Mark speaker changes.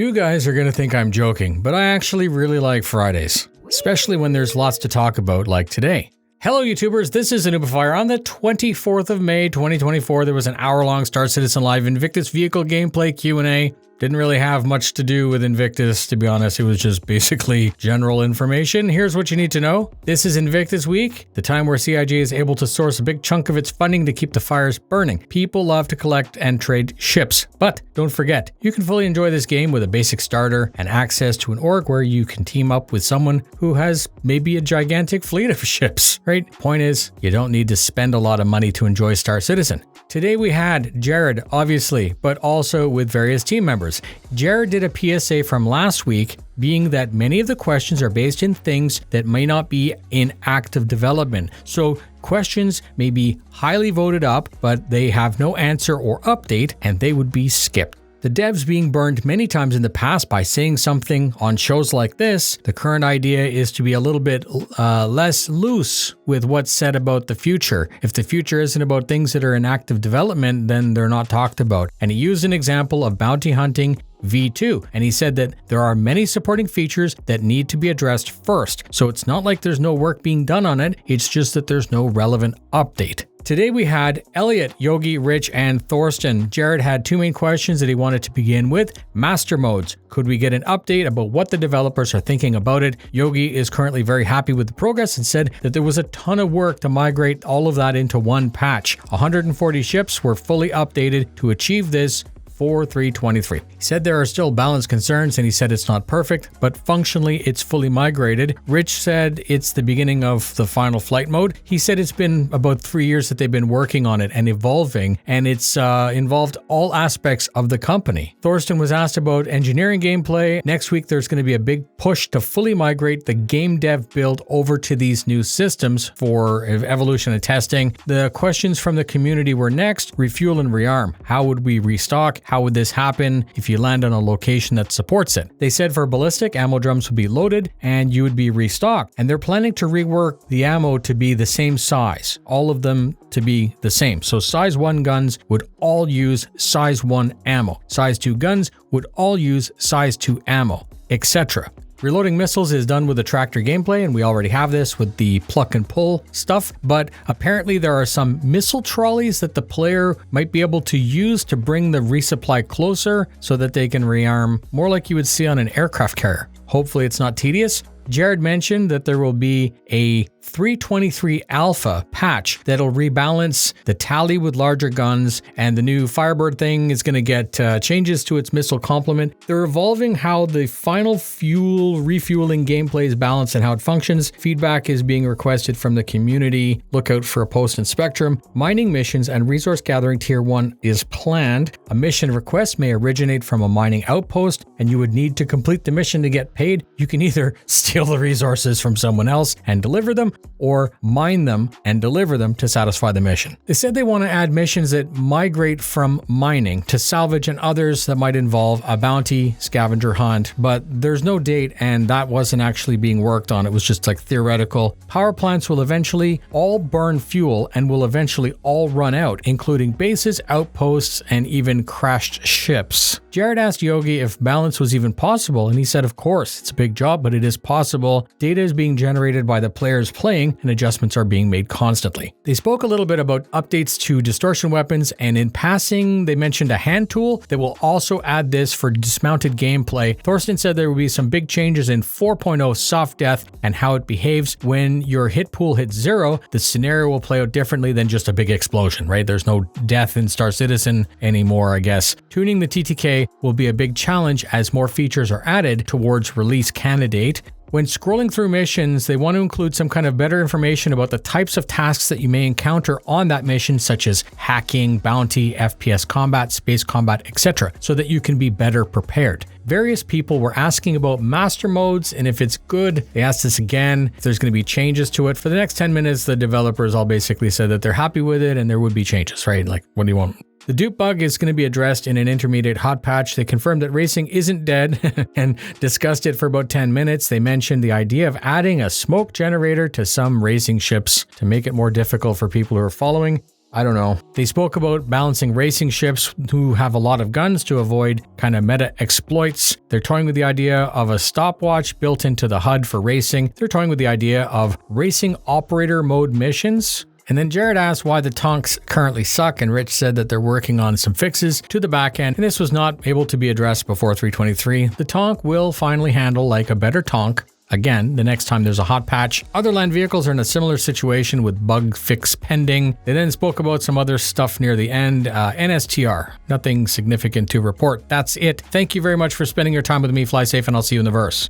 Speaker 1: You guys are going to think I'm joking, but I actually really like Fridays, especially when there's lots to talk about like today. Hello YouTubers, this is noobifier. On the 24th of May 2024, there was an hour-long starcitizen live Invictus vehicle gameplay Q&A. Didn't really have much to do with Invictus, to be honest. It was just basically general information. Here's what you need to know. This is Invictus Week, the time where CIG is able to source a big chunk of its funding to keep the fires burning. People love to collect and trade ships. But don't forget, you can fully enjoy this game with a basic starter and access to an org where you can team up with someone who has maybe a gigantic fleet of ships, right? Point is, you don't need to spend a lot of money to enjoy Star Citizen. Today we had Jared, obviously, but also with various team members. Jared did a PSA from last week, being that many of the questions are based in things that may not be in active development. So questions may be highly voted up, but they have no answer or update, and they would be skipped. The devs being burned many times in the past by saying something on shows like this, the current idea is to be a little bit less loose with what's said about the future. If the future isn't about things that are in active development, then they're not talked about. And he used an example of bounty hunting V2, and he said that there are many supporting features that need to be addressed first. So it's not like there's no work being done on it, it's just that there's no relevant update. Today we had Elliot, Yogi, Rich, and Thorsten. Jared had two main questions that he wanted to begin with. Master modes. Could we get an update about what the developers are thinking about it? Yogi is currently very happy with the progress and said that there was a ton of work to migrate all of that into one patch. 140 ships were fully updated to achieve this for 323. He said there are still balance concerns, and he said it's not perfect, but functionally it's fully migrated. Rich said it's the beginning of the final flight mode. He said it's been about 3 years that they've been working on it and evolving, and it's involved all aspects of the company. Thorsten was asked about engineering gameplay. Next week there's going to be a big push to fully migrate the game dev build over to these new systems for evolution and testing. The questions from the community were next: refuel and rearm. How would we restock? How would this happen if you land on a location that supports it? They said for ballistic, ammo drums would be loaded and you would be restocked. And they're planning to rework the ammo to be the same size, all of them to be the same. So size 1 guns would all use size 1 ammo. Size 2 guns would all use size 2 ammo, etc. Reloading missiles is done with the tractor gameplay, and we already have this with the pluck and pull stuff, but apparently there are some missile trolleys that the player might be able to use to bring the resupply closer so that they can rearm more like you would see on an aircraft carrier. Hopefully it's not tedious. Jared mentioned that there will be a 323 Alpha patch that'll rebalance the tally with larger guns, and the new Firebird thing is going to get changes to its missile complement. They're evolving how the final fuel refueling gameplay is balanced and how it functions. Feedback is being requested from the community. Look out for a post in Spectrum. Mining missions and resource gathering tier 1 is planned. A mission request may originate from a mining outpost, and you would need to complete the mission to get paid. You can either steal the resources from someone else and deliver them, or mine them and deliver them to satisfy the mission. They said they want to add missions that migrate from mining to salvage and others that might involve a bounty scavenger hunt, but there's no date and that wasn't actually being worked on. It was just like theoretical. Power plants will eventually all burn fuel and will eventually all run out, including bases, outposts, and even crashed ships. Jared asked Yogi if balance was even possible, and he said, of course, it's a big job, but it is possible. Data is being generated by the players playing, and adjustments are being made constantly. They spoke a little bit about updates to distortion weapons, and in passing, they mentioned a hand tool that will also add this for dismounted gameplay. Thorsten said there will be some big changes in 4.0 soft death and how it behaves. When your hit pool hits 0, the scenario will play out differently than just a big explosion, right? There's no death in Star Citizen anymore, I guess. Tuning the TTK will be a big challenge as more features are added towards release candidate. When scrolling through missions, they want to include some kind of better information about the types of tasks that you may encounter on that mission, such as hacking, bounty, FPS combat, space combat, etc., so that you can be better prepared. Various people were asking about master modes and if it's good. They asked this again, if there's going to be changes to it. For the next 10 minutes, the developers all basically said that they're happy with it and there would be changes, right? Like, what do you want? The dupe bug is going to be addressed in an intermediate hot patch. They confirmed that racing isn't dead and discussed it for about 10 minutes. They mentioned the idea of adding a smoke generator to some racing ships to make it more difficult for people who are following. I don't know. They spoke about balancing racing ships who have a lot of guns to avoid kind of meta exploits. They're toying with the idea of a stopwatch built into the HUD for racing. They're toying with the idea of racing operator mode missions. And then Jared asked why the tonks currently suck, and Rich said that they're working on some fixes to the back end, and this was not able to be addressed before 323. The tonk will finally handle like a better tonk again the next time there's a hot patch. Other land vehicles are in a similar situation with bug fix pending. They then spoke about some other stuff near the end. NSTR, nothing significant to report. That's it. Thank you very much for spending your time with me. Fly safe, and I'll see you in the verse.